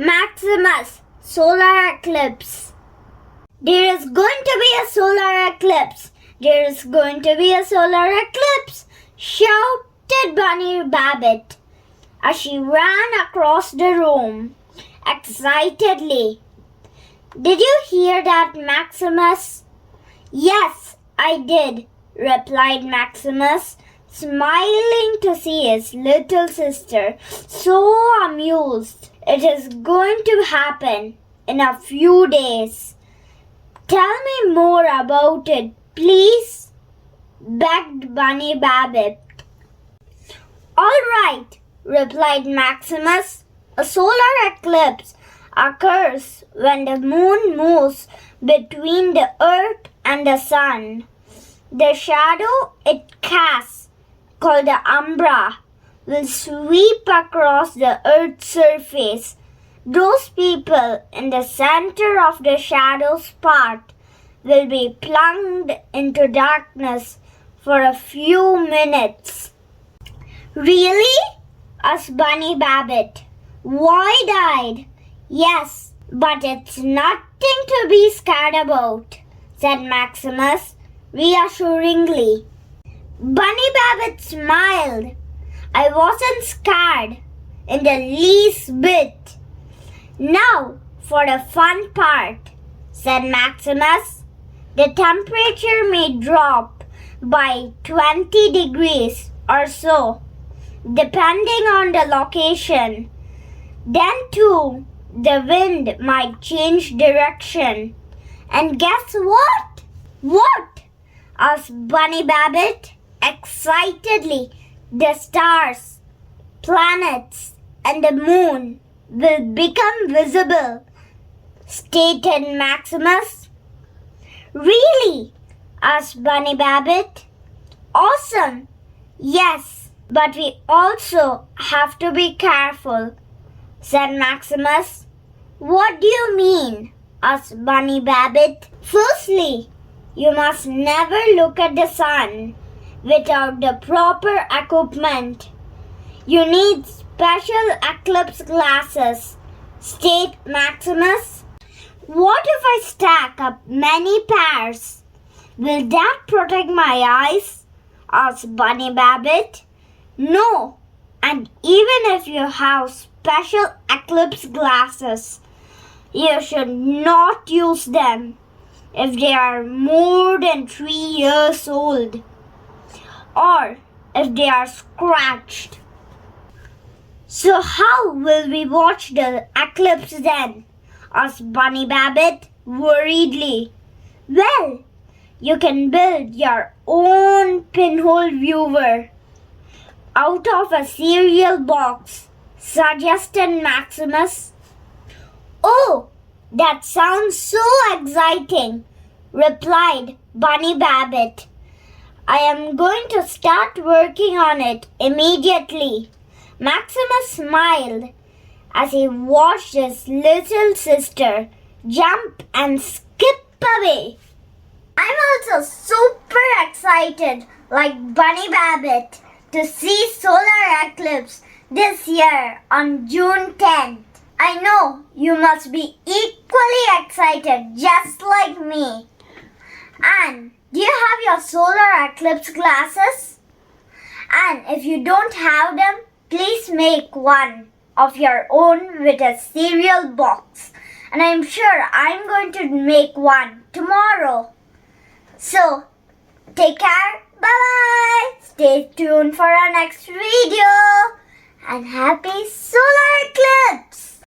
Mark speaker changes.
Speaker 1: Maximus, solar eclipse. There is going to be a solar eclipse. There is going to be a solar eclipse, shouted Bunny Rabbit as she ran across the room excitedly. Did you hear that, Maximus? Yes, I did, replied Maximus, smiling to see his little sister so amused. It is going to happen in a few days. Tell me more about it, please, begged Bunny Rabbit. All right, replied Maximus. A solar eclipse occurs when the moon moves between the earth and the sun. The shadow it casts, called the umbra, will sweep across the earth's surface. Those people in the center of the shadow's path will be plunged into darkness for a few minutes. Really? asked Bunny Rabbit, wide-eyed. Yes, but it's nothing to be scared about, said Maximus reassuringly. Bunny Rabbit smiled. I wasn't scared in the least bit. Now for the fun part, said Maximus. The temperature may drop by 20 degrees or so, depending on the location. Then too, the wind might change direction. And guess what? What? asked Bunny Rabbit excitedly. The stars, planets, and the moon will become visible, stated Maximus. Really? asked Bunny Rabbit. Awesome. Yes, but we also have to be careful, said Maximus. What do you mean? asked Bunny Rabbit. Firstly, you must never look at the sun without the proper equipment. You need special eclipse glasses, stated Maximus. What if I stack up many pairs? Will that protect my eyes? asked Bunny Rabbit. No, and even if you have special eclipse glasses, you should not use them if they are more than 3 years old, or if they are scratched. So how will we watch the eclipse then? asked Bunny Rabbit worriedly. Well, you can build your own pinhole viewer out of a cereal box, suggested Maximus. Oh, that sounds so exciting, replied Bunny Rabbit. I am going to start working on it immediately. Maximus smiled as he watched his little sister jump and skip away. I'm also super excited, like Bunny Rabbit, to see solar eclipse this year on June 10th. I know you must be equally excited just like me. And do you have your solar eclipse glasses? And if you don't have them, please make one of your own with a cereal box. And I'm sure I'm going to make one tomorrow. So, take care. Bye-bye. Stay tuned for our next video. And happy solar